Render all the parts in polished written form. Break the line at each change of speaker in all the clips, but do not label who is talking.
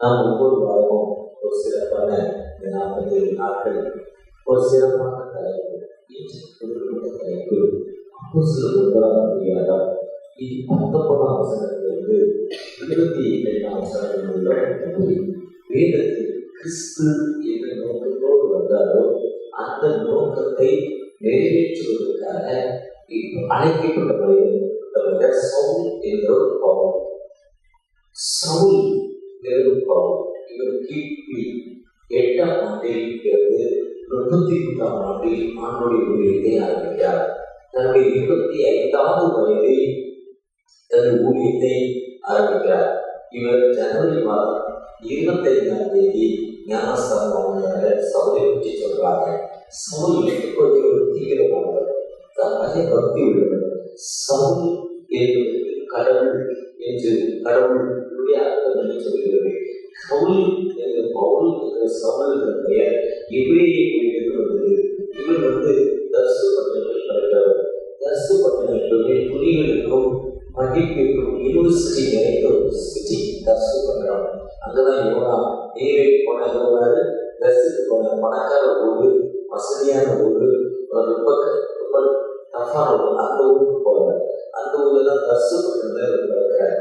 நாம் ஒவ்வொரு வாரமும் ஒரு சிறப்பான இந்த 47 நாட்கள் ஒரு சிறப்பான தலைப்பு. இன்று கொடுக்கப்பட்ட தலைப்பு அப்போஸ்தலர் 1ஆம் அதிகாரம் 19ஆம் வசனத்திலிருந்து 22ஆம் வசனம் உள்ள வேதத்தில் கிறிஸ்து என்ற நோக்கத்தோடு வந்தாரோ அந்த நோக்கத்தை நிறைவேற்றுவதற்காக அழைக்கப்பட்டவர்கள் சவுல் என்ற ஒரு பவுல். சவுல் இவர் கிபி 8ஆம் ஆண்டில் இருந்து 33ஆம் ஆண்டில் ஆண்டுடைய ஊழியத்தை ஆரம்பித்தார். தன்னுடைய 25வது வயதில் தனது ஊழியத்தை ஆரம்பிக்கிறார். இவர் ஜனவரி மாதம் 25ஆம் தேதி ஞானஸ்தானம் சவுலை பற்றி சொல்றாங்க. சவுல் ஒரு தீவிரமானவர், தன்னை பக்தி உள்ளவர். சவுல் என்பது கடவுள் என்று கடவுளுடைய அர்த்தம் என்று சொல்கிறது. சவுல் என்ற பவுல் என்ற சவுல் என்ற பெயர் எபிரேய மொழியிலிருந்து வந்தது. இவர் தர்சு பட்டணத்தில் பிறந்தவர். தர்சு பட்டணம் என்பது துணிகளுக்கும் படிப்பிற்கும் யூனிவர்சிட்டி நிறைந்த ஒரு சிட்டி. தர்சு பட்டணம் அங்கதான் யோனா நேரே போனாரு. தர்சுக்கு போன பணக்கார ஊரு, வசதியான ஊரு, ரொம்ப டஃபான ஊர். அந்த ஊருக்கு போறாரு. அந்த ஊர்ல தான் தர்சு பட்டணத்துல இருக்கிறார்.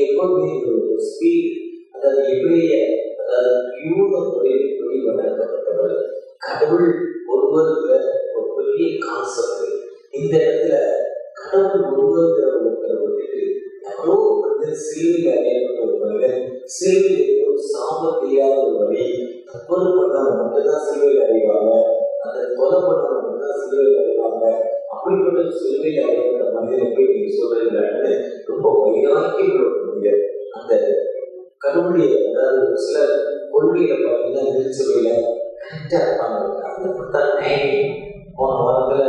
எப்போதுமே ஒரு ஸ்பீட், அதாவது எபிரேய, அதாவது யூத முறைப்படி வளர்க்கப்பட்டவர். கடவுள் ஒருவருங்கிற ஒரு பெரிய கான்செப்ட். இந்த இடத்துல கடவுள் ஒருவருங்கிற விட்டுட்டு எவ்வளோ சிலுவையில் அடையப்பட்ட ஒரு மனிதன், சிலுவையில் ஒரு சாமர்த்தியான ஒரு வழி, தற்கொலை பண்ணவங்க மட்டும்தான் சிலுவையில் அடைவாங்க, அந்த கொலை பண்ணவங்க மட்டும்தான் சிலுவையில் அடைவாங்க. அப்படிப்பட்ட சிலுவையில் அடையப்பட்ட மனிதனை போய் நீங்க சொல்றீங்கன்னு ரொம்ப வைராக்கியப்படக்கூடிய அந்த கடவுளுடைய, அதாவது சில கொள்கையில பார்த்தீங்கன்னா திருச்சபையில கரெக்டா இருப்பாங்க. அந்த டைமிங் போன வாரத்துக்கு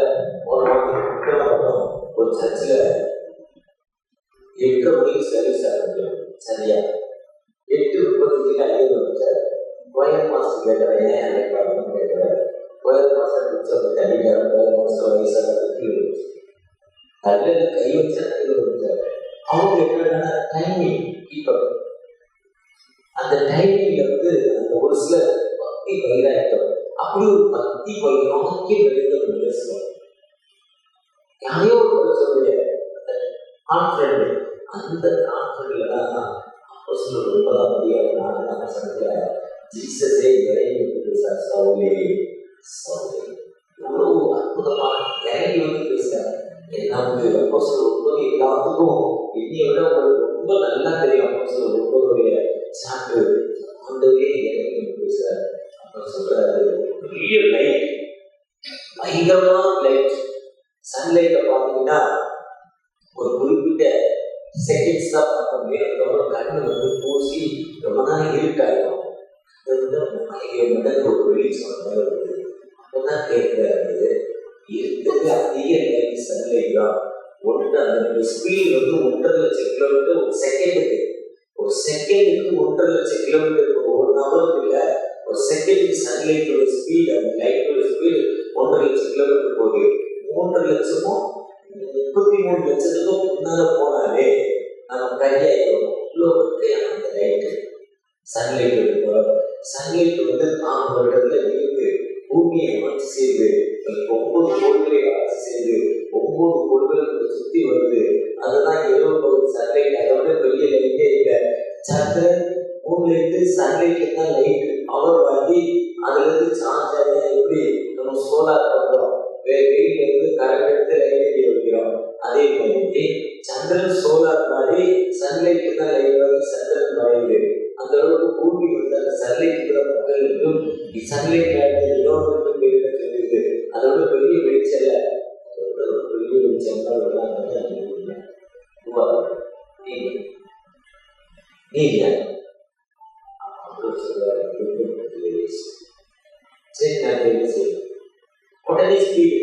ஒரு சர்ச்சில் 8 மணிக்கு சர்வீஸ் ஆரம்பிக்கும். சரியா 8:30 ஐயர் வந்துட்டார். கோயல் மாஸ்டர் கேட்கிறார், ஏன் அழைப்பாருன்னு கேட்கிறார். கோயல் மாஸ்டர் பிடிச்சவங்க தண்ணிக்கார கோயல் மாஸ்டர் வயசாக அதில் கை வச்சா வந்துட்டார். அவங்க என்னன்னா டைமிங் கீப்பர். அந்த டைமிங்ல அந்த ஒரு சில பக்தி வைராக்கியம், அப்படி ஒரு பக்தி வைராக்கியம் நிறைந்த ஒரு பேசுவார். யாரையோ ஒரு சொல்லுடைய கான்ஃபிடன்ட், அந்த கான்ஃபிடன்ட்ல தான் அப்போஸ்தலர் 9ஆம் அதிகாரம் 4ஆம் வசனத்துல ஜீசஸே இறங்கி பேசுறார். சவுலே சவுலே, எவ்வளவு அற்புதமா இறங்கி பேசுறாரு. நமக்கு அப்போஸ்தலர் 9 எல்லாத்துக்கும் என்னைய விட உங்களுக்கு ரொம்ப நல்லா தெரியும். அப்போஸ்தலர் 9உடைய சாப்டர் ஆண்டவரே இறங்கி பேசுறாரு. அப்ப சொல்றாரு, பெரிய லைட், பயங்கரமான லைட். சன்லைட்டை பார்த்தீங்கன்னா ஒரு குறிப்பிட்ட செகண்ட்ஸ் தான் பார்க்க முடியும். அதுக்கப்புறம் கண்ணு பூசி ரொம்ப நாள் இருட்டாயிடும். அது ஒரு வெளிச்சம் வருது. அப்பதான் கேட்கிறாரு, இருக்கிறது அதிக லைட் சன்லைட் தான். அந்த ஸ்பீட் 1.5 லட்சம் கிலோமீட்டர் ஒரு செகண்டுக்கு. ஒரு செகண்டுக்கு 1.5 லட்சம் கிலோமீட்டர். ஒரு நபருக்கு இல்லை, ஒரு செகண்டுக்கு சன்லைட்டோட ஸ்பீட், அந்த லைட்டோட ஸ்பீடு 1.5 லட்சம் கிலோமீட்டர் போகுது. 3.5 லட்சமும் 33 லட்சத்துக்கும் முன்னால போனாலே நம்ம கையாயிடும். அந்த லைட்டு சன்லைட் இருக்கும். சன்லைட் தாங்க இடத்துல இருக்கு, பூமியை ஆட்சி செய்யுது. 9 கோள்களை ஆட்சி செய்யுது, 9 கோள்களை சுத்தி வருது. அதுதான் இரவு பகுதி சன்லைட். அதை விட பெரிய லைட்டே இல்லை. சந்திரன், மூணுலேருந்து சன்லைட்ல தான் லைட் பவர் வாங்கி அதுல இருந்து சார்ஜ் ஆகி எப்படி நம்ம சோலார் பண்றோம், வெயில இருந்து கரண்ட் எடுத்து லைட் எரிய வைக்கிறோம். அதே மாதிரி சந்திரன் சோலார் மாதிரி சன்லைட் தான் லைட் வாங்கி சந்திரன் மாறிடுது. அந்த அளவுக்கு பூமி அந்த சன்லைட் மக்களுக்கும் சன்லைட் கிலோமீட்டர் தெரியுது. அதோட பெரிய வெளிச்சல, பெரிய வெளிச்சம் உடனே ஸ்பீடு.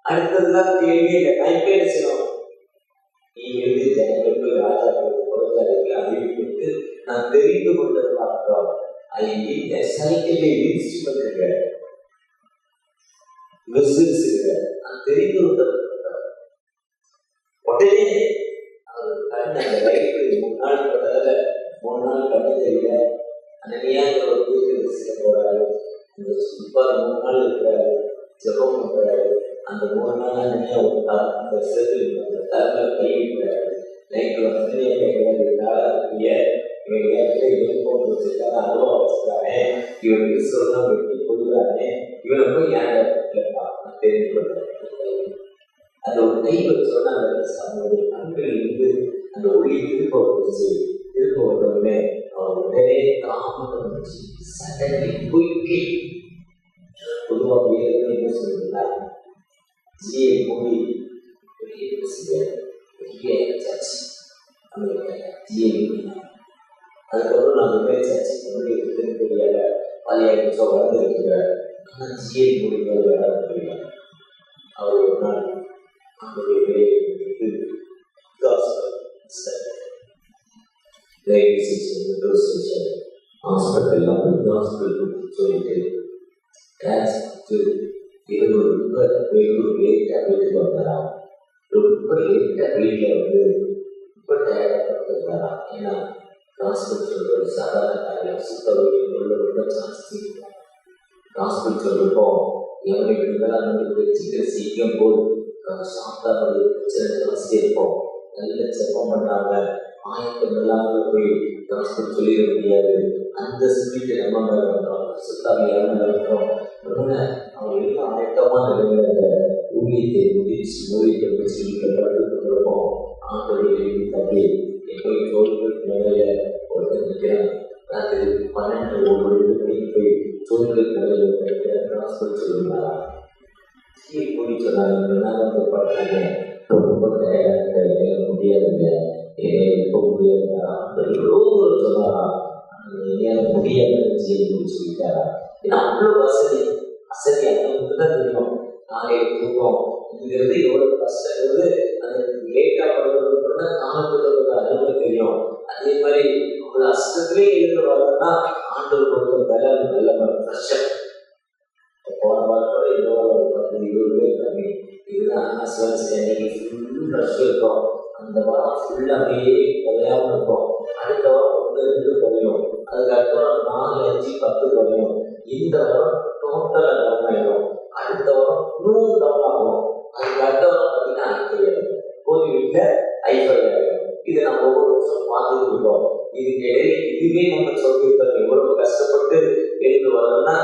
அடுத்ததுதான் கேள்வியே இல்லை, டைப்பே செய்யணும். நீங்க ஜனங்களுக்கு ராஜாக்களுக்கு புறத்தாருக்கு அறிவிப்பு நான் தெரிந்து கொண்டு பார்த்தோம். நான் தெரிந்து கொண்டு உடனே அவர் கண்ண 3 நாள் கண்ண தெரியல, அனனியாங்கிற ஒரு தீர்க்கதரிசியை போறாரு. இந்த 3 நாள் இருக்கிறாரு, ஜெபம் பண்றாரு. அந்த 3 நாள் அனனியா ஒரு அந்த செதில் அந்த தலைமை கைவிடுறாரு. நைட்டு அனனியா கேட்கிறாரு, இவன் ஏற்கனவே யூனிஃபார்ம் வச்சிருக்காரு, அருவா வச்சிருக்கானே, இவன் விசுவெல்லாம் வெட்டி கொடுக்குறானே, இவனை போய் ஏன் தெரிஞ்சு கொள்றேன். அந்த ஒரு கை வச்சோன்னா அந்த கண்கள் இருந்து அந்த ஒளி திருப்ப வச்சு திருப்ப வந்தோடனே அவன் உடனே தாமதம் வச்சு சடன்லி குயிக்லி. பொதுவாக என்ன சொல்லிருந்தாங்க, ஜியை மூடி பெரிய பெரிய சர்ச் ஜியை மூடினாங்க. அதுக்கப்புறம் நான் போய் சர்ச்சைக்கு வந்து திருப்பதியால பழைய நிமிஷம் வளர்ந்துருக்கிறார். ஆனால் ஜியை மூடி வர முடியல. அவர் ஒரு நாள் சொல்லிட்டு வீட்டுக்கு வந்தாராம். ரொம்ப லேட்டாக வீட்டில் வந்து ரொம்ப டயர்டாக. ஏன்னா காஸ்பிட்டல் சொல்கிற சாதாரண காரியம் சுத்தவர்கள் ரொம்ப ஜாஸ்தி. காஸ்பிட்டல் சொல்லிருப்போம், எவரை இருந்தாலும் வச்சுட்டு சீக்கிரம் போய் சாப்பிட்டாவது பிரச்சனை ஜாஸ்தி இருக்கும். நல்ல செப்பம் பண்ணாங்க, ஆயத்தம் இல்லாமல் போய் காஸ்பிட்டல் சொல்லிட முடியாது. அந்த ஸ்பீட்டை நம்ம மேலே வந்தோம், சுத்தாமையாக நடக்கிறோம். அதனால அவங்களுக்கு ஆயத்தமான நிலையில ஊழியத்தை முடிச்சு ஊழியத்தை முடிச்சு வீட்டில் படுத்துருப்போம். ஆண்டோடைய தம்பி போய் சோறுகளுக்கு நிலையில ஒருத்தர் நிற்கிறான். ராத்திரி 12 மணிக்கு போய் சோறுகளுக்கு நிலையில கிடைக்கிற ஹாஸ்பிட்டல் சொல்லுங்களா போய் சொன்னாங்க. படுறாங்க, ரொம்ப டயர்டாக முடியாதுங்க, எப்போ முடியாதுங்களா சொன்னாரா, முடியாதுன்னு சொல்லிட்டாரா. ஏன்னா அவ்வளோ வசதி வசதி அந்த தான் தெரியும். காலையில் தூக்கம் இங்கிறது எவ்வளவு கஷ்டங்கிறது அது லேட்டாக படுறதுன்னா காலத்துக்கு அருமை தெரியும். அதே மாதிரி அவ்வளோ அஷ்டத்திலே இருக்கிறவங்கன்னா ஆண்டவர் கொடுத்த வேலை நல்ல கஷ்டம். போன வாரத்தோட இந்த வாரம் 10-20 பேர் கம்மி. இதுதான் இன்னைக்கு ஃபுல் ரஷ் இருக்கும். அந்த வாரம் ஃபுல்லாக அப்படியே குறையாமல் இருக்கும். அடுத்த வாரம் 1-2 குறையும். அதுக்கு அடுத்த வாரம் 4-5-10 குறையும். இந்த வாரம் டோட்டலாக டவுன் ஆகிடும். அடுத்த வாரம் இன்னும் டவுன் ஆகும். அதுக்கு அடுத்த வாரம் பார்த்தீங்கன்னா ஐஃபை ஒரு வீட்டில் ஐஃபை ஆகிடும். இதை நம்ம ஒவ்வொரு வருஷம் பார்த்துட்டு இருக்கோம். இதுவே நம்ம சொல்லியிருக்கோம், எவ்வளவு கஷ்டப்பட்டு எழுந்து வரணும்னா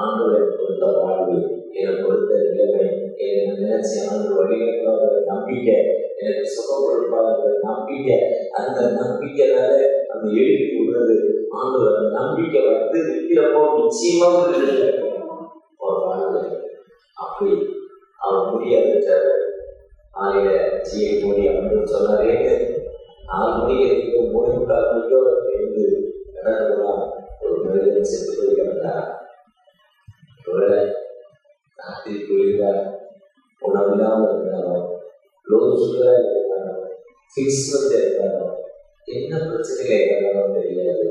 ஆண்டவர் கொடுத்த வாழ்வு, எனக்கு கொடுத்த நிலைமை, எனக்கு நினைச்ச ஆண்டு வழிநடத்துவாங்க நம்பிக்கை, எனக்கு சுகம் கொடுப்பாங்க நம்பிக்கை. அந்த நம்பிக்கைனால அந்த எழுதி விடுறது ஆண்டவர். அந்த நம்பிக்கை வந்து நிற்கிறப்போ நிச்சயமாக ஒரு வாழ்வு. அப்படி அவர் முடியாத காலையில ஜியை மூடி அப்படின்னு சொன்னாரே. 4 மணிக்கு 3:45 மணிக்கோட எழுந்து நடக்கலாம். ஒரு மனிதன் செத்து போய் கிடந்தார். ஒருவேளை ராத்திரி போயிருந்தார், உணவில்லாமல் இருந்தாரோ, லோன் சுகராக இருந்தாரோ, ஃபிக்ஸ் வந்து இருந்தாரோ, என்ன பிரச்சனையில இருந்தாரோ தெரியாது.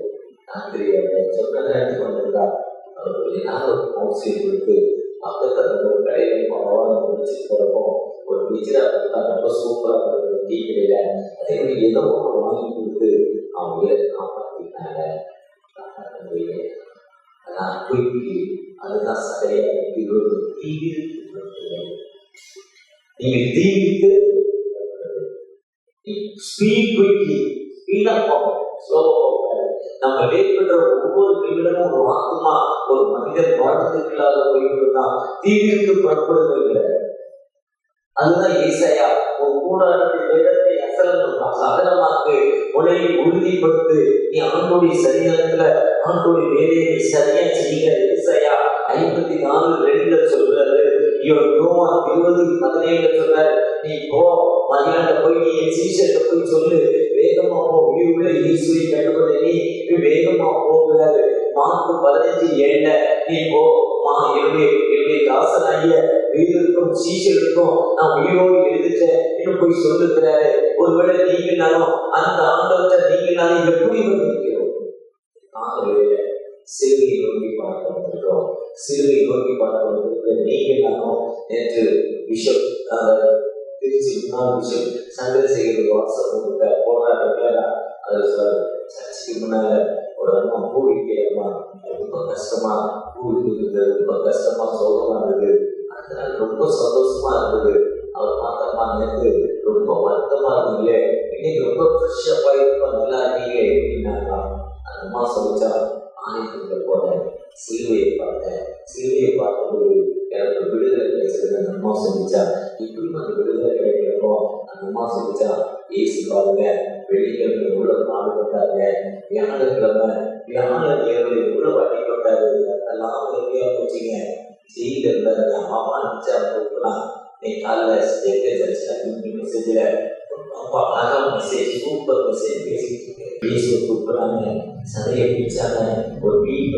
ராத்திரி சொன்ன நேரத்துக்கு வந்திருந்தார். அவருக்கு ஏதாவது அவசியம் கொடுத்து பக்கத்தில் ஒரு கடையில் பரவாயில்ல முடிச்சுட்டு போகிறப்போ ஒரு பிஜிரா கொடுத்தா ரொம்ப சூப்பராக இருக்குது டீ கடையில். அதே மாதிரி ஏதோ ஒன்று வாங்கி கொடுத்து அவங்க காப்பாற்றினாங்க. அதான் குயிக்கி, அதுதான் சரியாக தீவிரித்து. நீங்கள் தீவிரித்து ஸ்பீட் குயிக்கி, ஸ்பீடாக போகும், ஸ்லோவாக போகாது. நம்ம லேட் பண்ற ஒவ்வொரு நிமிடமும் ஒரு ஆத்மா, ஒரு மனிதன் பாடத்துக்குள்ளாக போய்விட்டா தீவிரித்து புறப்படுகிற. அதுதான் ஏசாயா, ஒரு கூடாரத்தில் வேதத்தை அகலமாக்கு, உடையை உறுதிப்படுத்து, நீ ஆண்டோடைய சரீரத்துல ஆண்டோடைய வேலையை சரியா செய்கிற. ஏசாயா 54:2 சொல்றாரு. யோவா 20:17 சொல்றாரு, நீ போ மதியான போய் நீ என் சீஷர்கிட்ட போய் சொல்லு, வேகமா போ, உயிருள்ள இயேசுவை கண்டுகொண்ட நீ வேகமா போகிறாரு. மார்க்கு 15:7 நீ போ, என்னுடைய தாசனாகிய வீரருக்கும் சீஷருக்கும் நான் உயிரோடு எழுதிட்டேன் இன்னும் போய் சொல்லுகிறாரு. ஒருவேளை நீங்களாலும் அந்த ஆண்டவத்தை நீங்களாலும் எப்படி வந்திருக்கிறோம்? சிறுவை நோக்கி பார்க்க வந்திருக்கிறோம். சிறுவை நோக்கி பார்க்க வந்திருக்கிற நீங்களாலும் நேற்று பிஷப் திருச்சி முன்னாள் பிஷப் சந்திரசேகர் வாட்ஸ்அப் போடுறாரு. அது சர்ச்சுக்கு முன்னால ஒரு அம்மா பூ விற்கிறம்மா, ரொம்ப கஷ்டமா பூ விற்கிறது, ரொம்ப கஷ்டமா சோகமா இருந்தது. அதனால ரொம்ப சந்தோஷமா இருந்தது. அவர் பார்த்தம்மா நேற்று ரொம்ப வருத்தமா இருந்தீங்களே, இன்னைக்கு ரொம்ப ஃப்ரெஷ்ஷப்பா ரொம்ப நல்லா இருக்கீங்களே அப்படின்னாங்க. அந்த அம்மா சொல்லிச்சா, ஆலயத்துக்குள்ள போனேன், சிலுவையை பார்த்தேன், சிலுவையை பார்த்தபோது எனக்கு விடுதலை கிடைச்சது. அந்த அம்மா சொல்லிச்சா, இப்படி அந்த விடுதலை கிடைக்கிறப்போ அந்த அம்மா சொல்லிச்சா, ஏசு பாருங்க வெள்ளிக்கிழமை எவ்வளவு பாடுபட்டாங்க, வியாழக்கிழமை வியாழ இரவு எவ்வளவு அடிப்பட்டாரு, அதெல்லாம் எங்கேயா போச்சுங்க செய்தி இருந்தாரு. அம்மா நினைச்சா கூப்பிடலாம், நீ காலைல மெசேஜ்ல ரொம்ப அழகா மெசேஜ், சூப்பர் மெசேஜ் பேசிட்டு இருக்கேன். பேசுவ கூப்பிடுறாங்க, சதையை பிடிச்சாங்க, ஒரு வீட்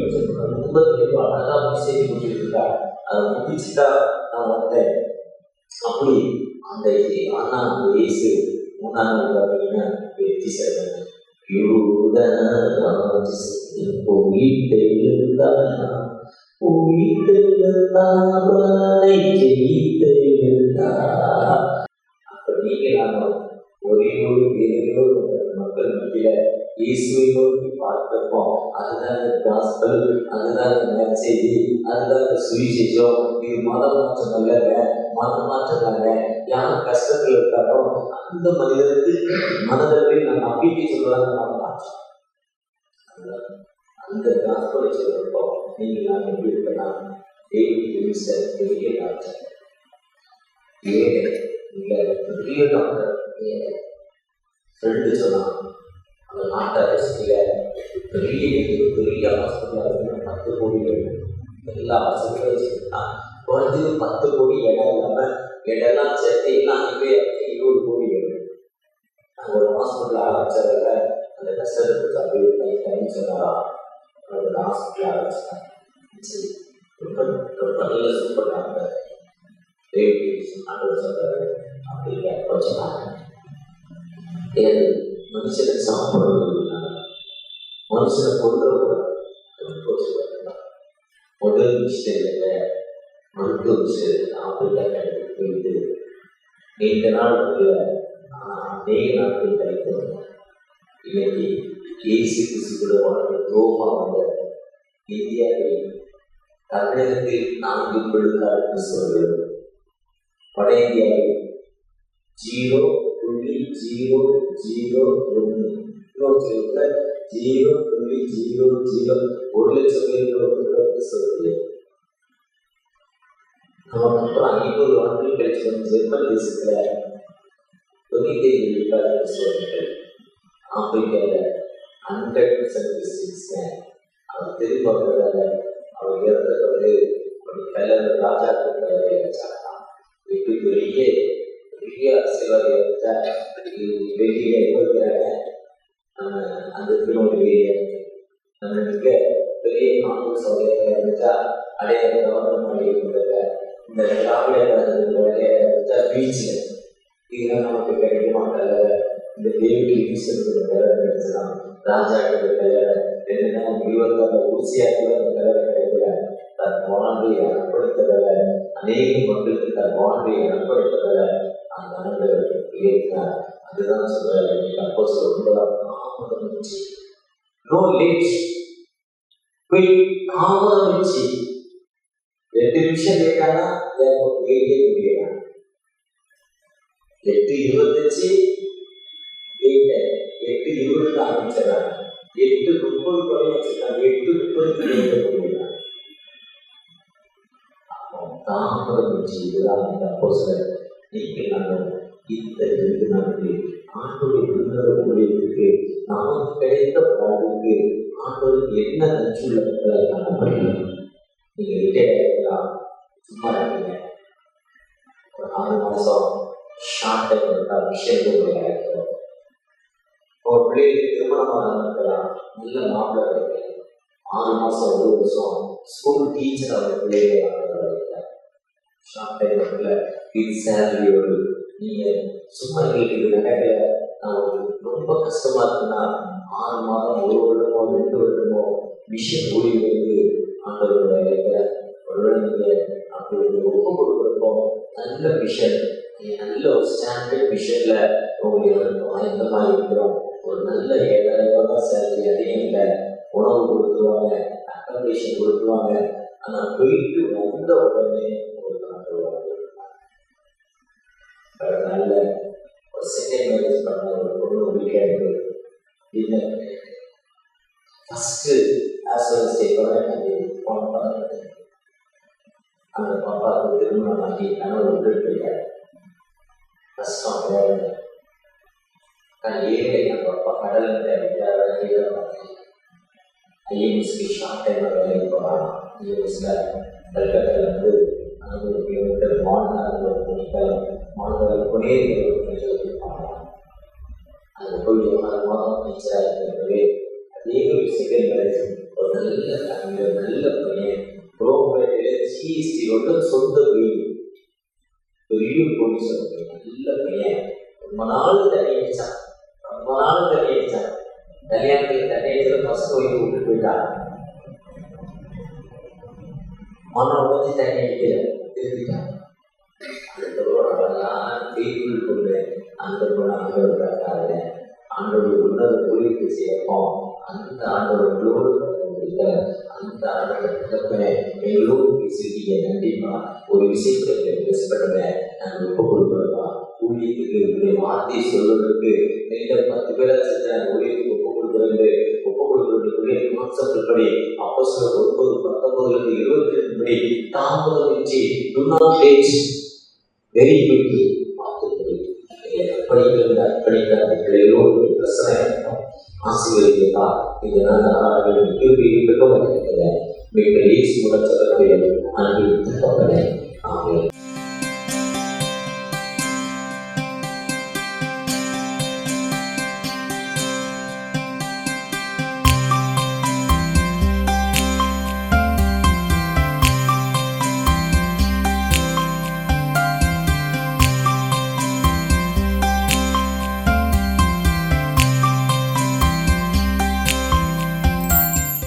ரொம்ப தெளிவா அழகா மெசேஜ் கொடுத்துட்டு இருக்கா. அதை முடிச்சுட்டா நான் வந்தேன். அப்படி அந்த ஆனா அந்த இயேசு மூணாம் நாள் பார்த்தீங்கன்னா வெற்றி செய்றாங்க. அப்ப நீங்க நானும் ஒரே ஒரு வேலையோடு மக்கள் மத்தியில இயேசுவை நோக்கி பார்க்கிறப்போ அதுதான் காஸ்பல், அதுதான் நற்செய்தி, அதுதான் சுவிசேஷம். இது மத மாற்றம் அல்லங்க, மத மாற்றம் அல்ல. யார் கஷ்டத்தில் இருக்காரோ அந்த மனிதனுக்கு மனதளவில் நான் நம்பிக்கை சொல்றாங்க மத மாற்றம். அந்த காஸ்பலை சொல்றப்போ நீங்க நான் எப்படி இருக்கலாம், பெரிய டாக்டர் ஏழை இல்லை, பெரிய டாக்டர் ஏழை ஃப்ரெண்டு சொன்னான், அந்த நாட்டு அரசியல பெரிய பெரிய ஹாஸ்பிட்டல் 10 கோடி எல்லா வசதியும் வச்சுருந்தான். குறைஞ்சது 10 கோடி இடம் இல்லாமல் இடம்லாம் சேர்த்து எல்லாம் 20 கோடி வேணும். நாங்கள் ஒரு ஹாஸ்பிட்டல் ஆரம்பிச்சதில் அந்த கஷ்டத்துக்கு அப்படி சொன்னாரா, அந்த ஹாஸ்பிட்டல் ஆரம்பிச்சிட்டாங்க. ரொம்ப ரொம்ப நல்ல சூப்பர் டாக்டர் சொல்றாரு அப்படிங்க அப்போ சொன்னாங்க. மனுஷனை சாப்பிடுறது மனுஷனை கொண்டு முதல் விஷயத்துல மருத்துவ விஷயத்துல அப்படிலாம் கிடைக்க போயிட்டு நீண்ட நாள் அநேக நாட்கள் கிடைக்கும். இன்னைக்கு ஏசி கிறிஸ்துவோட வாழ்க்கை தோமா வந்த இந்தியாவில் தமிழகத்தில் 4 விழுக்காடு கிறிஸ்தவர்கள், வட இந்தியாவில் 0.001, 0.001 லட்சம் பேருக்கு சொல்லுது. நமக்கு அப்புறம் 500 ஆண்டுகள் கழிச்சு ஜெர்மன் தேசத்துல 97 விழுக்காடு கிறிஸ்தவர்கள், ஆப்பிரிக்காவில் 100% கிறிஸ்டின்ஸ்ங்க. அவர் திரும்ப வந்ததால அவர் இறந்தது கல்லற ராஜாக்கள் கல்லறை வச்சாங்களாம். இப்படி பெரிய பெரிய அரசியல்வாதியை வச்சா வெளியில இருக்கிறாங்க. அந்த திருநெல்வேலியில நம்ம மிக பெரிய காங்கிரஸ் வகையை இருந்துச்சா அடையாள கவர்மெண்ட் அடையப்படுற இந்த திராவிட கழகத்தின் வகையை இருந்துச்சா பீச்சில் இதெல்லாம் நமக்கு கிடைக்க மாட்டாங்க. இந்த தேவி கிடைச்சலாம், ராஜாக்கள் கல்லறை 2 நாள் 20 ஊசியாக்கு கல்லறை கிடைக்கல. தன் வாழ்வை அறப்படுத்துறத அநேக மக்களுக்கு தன் வாழ்வை அறப்படுத்துறத அந்த ஆண்டு ஏற்றார். அதுதான் சொல்றாரு அப்போ சொல்றாச்சு, நோ லேட் ஆரம்பிச்சு 2 நிமிஷம் லேட்டானா வெயிட்டே முடியல. 8:25 8:20 ஆரம்பிச்சிடறாங்க, 8:30 குறைய வச்சுட்டாங்க, 8:30 முடியல. தாமதம் வச்சு இதுதான் அப்போ சார் நீங்கள் நாங்கள் இந்த 2 நாட்கள் ஆண்டோடைய விருந்தினர் ஊழியத்துக்கு நமக்கு கிடைத்த வாழ்வுக்கு ஆண்டோருக்கு என்ன நச்சுள்ளவர்களை காணப்படுகிறது. நீங்க ரிட்டையர்ட் ஆகிக்கலாம், சும்மா இருக்கீங்க, ஒரு 6 மாசம் ஷார்ட் டைம் இருந்தால் விஷயம் ஆகிருக்கும். ஒரு பிள்ளைகளுக்கு திருமணமாக இருக்கலாம், நல்ல மாப்பிள்ளை இருக்கு, 6 மாசம் 1 வருஷம் ஸ்கூல் டீச்சர் அவங்க பிள்ளைகளை ஷார்ட் டைம்ல இது சேலரியோடு நீங்க சும்மா கேட்டு நடக்கல, ரொம்ப கஷ்டமா இருக்குன்னா 6 மாதம் 1 வருடமோ 2 வருடமோ மிஷன் ஊழியர்களுக்கு ஆண்டவரோட ஒருவேளை நீங்க அப்படி ஒப்பு கொடுக்குறப்போ நல்ல மிஷன், நல்ல ஒரு ஸ்டாண்டர்ட் மிஷன்ல உங்களுக்கு ஆயத்தமாக இருக்கிறோம். ஒரு நல்ல 7,000 ரூபாய் சேலரி அதிகம் இல்லை, கொடுத்துருவாங்க, அக்கமடேஷன் கொடுத்துருவாங்க. ஆனா போயிட்டு வந்த உடனே ஒரு நல்ல ஒரு செகண்ட் மேரேஜ் பண்ண ஒரு பொண்ணு வீட்டுல டின்னர் ஃபர்ஸ்ட் ஆஸ்வரஸ்டே போன அந்த பாப்பாவுக்கு திருமணம் ஆகி கனவு விட்டுட்டு போயிட்டாரு. கஷ்டம் வேலை. ஏழை அந்த பாப்பா கடல் ஐஎம்எஸ்க்கு ஷார்ட் டைம் வேலைக்கு போகிறான். ஐஎம்எஸ்ல கல்கத்தால இருந்து 400 கிலோமீட்டர் மாநகரம் புனேரிகள் போகலாம். அது போய் 6 மாதம் டீச்சராக இருக்கிறது. அதே ஒரு செகண்ட் மேரேஜ் ஒரு நல்ல தமிழ் நல்ல பையன் ஜிஎஸ்டி வந்து சொந்த வீடு பெரிய போலீஸ் நல்ல பையன். ரொம்ப நாள் தண்ணி அடிச்சான். கல்யாணத்துக்கு தண்ணி அடிச்சல ஃபர்ஸ்ட் ஒய்ஃப் விட்டுட்டு போயிட்டான். மனம் உடஞ்சி தண்ணி அடிக்கல திருப்பிட்டான். ஃபெய்த்ஃபுல் கொண்டு ஆண்டவருக்காக ஆண்டவர் உன்னத ஊழியத்தை சேர்ப்போம். அந்த ஆண்டவர்களோடு அந்த ஆண்டவரை எங்களோடு பேசிட்டீங்க. நன்றிமா. ஒரு விஷயத்தை பேச பண்ணுவேன். நாங்கள் ஒப்பு கொடுக்குறோம்மா. ஊழியத்துக்கு வார்த்தை சொல்வதற்கு 10 பேரை செஞ்சேன். ஊழியத்துக்கு ஒப்பு கொடுக்குறதுக்குரிய கான்செப்ட்படி அப்போஸ்தலர் 9:19-22 படி தாமதமின்றி do not wait very quickly படிக்கிற பிள்ளைகளோடு பிரச்சனை ஆசீர்வதிப்பா. இதனால் அவர்கள் மிக பெரிய மிக சொல்லக்கூடிய அன்பில்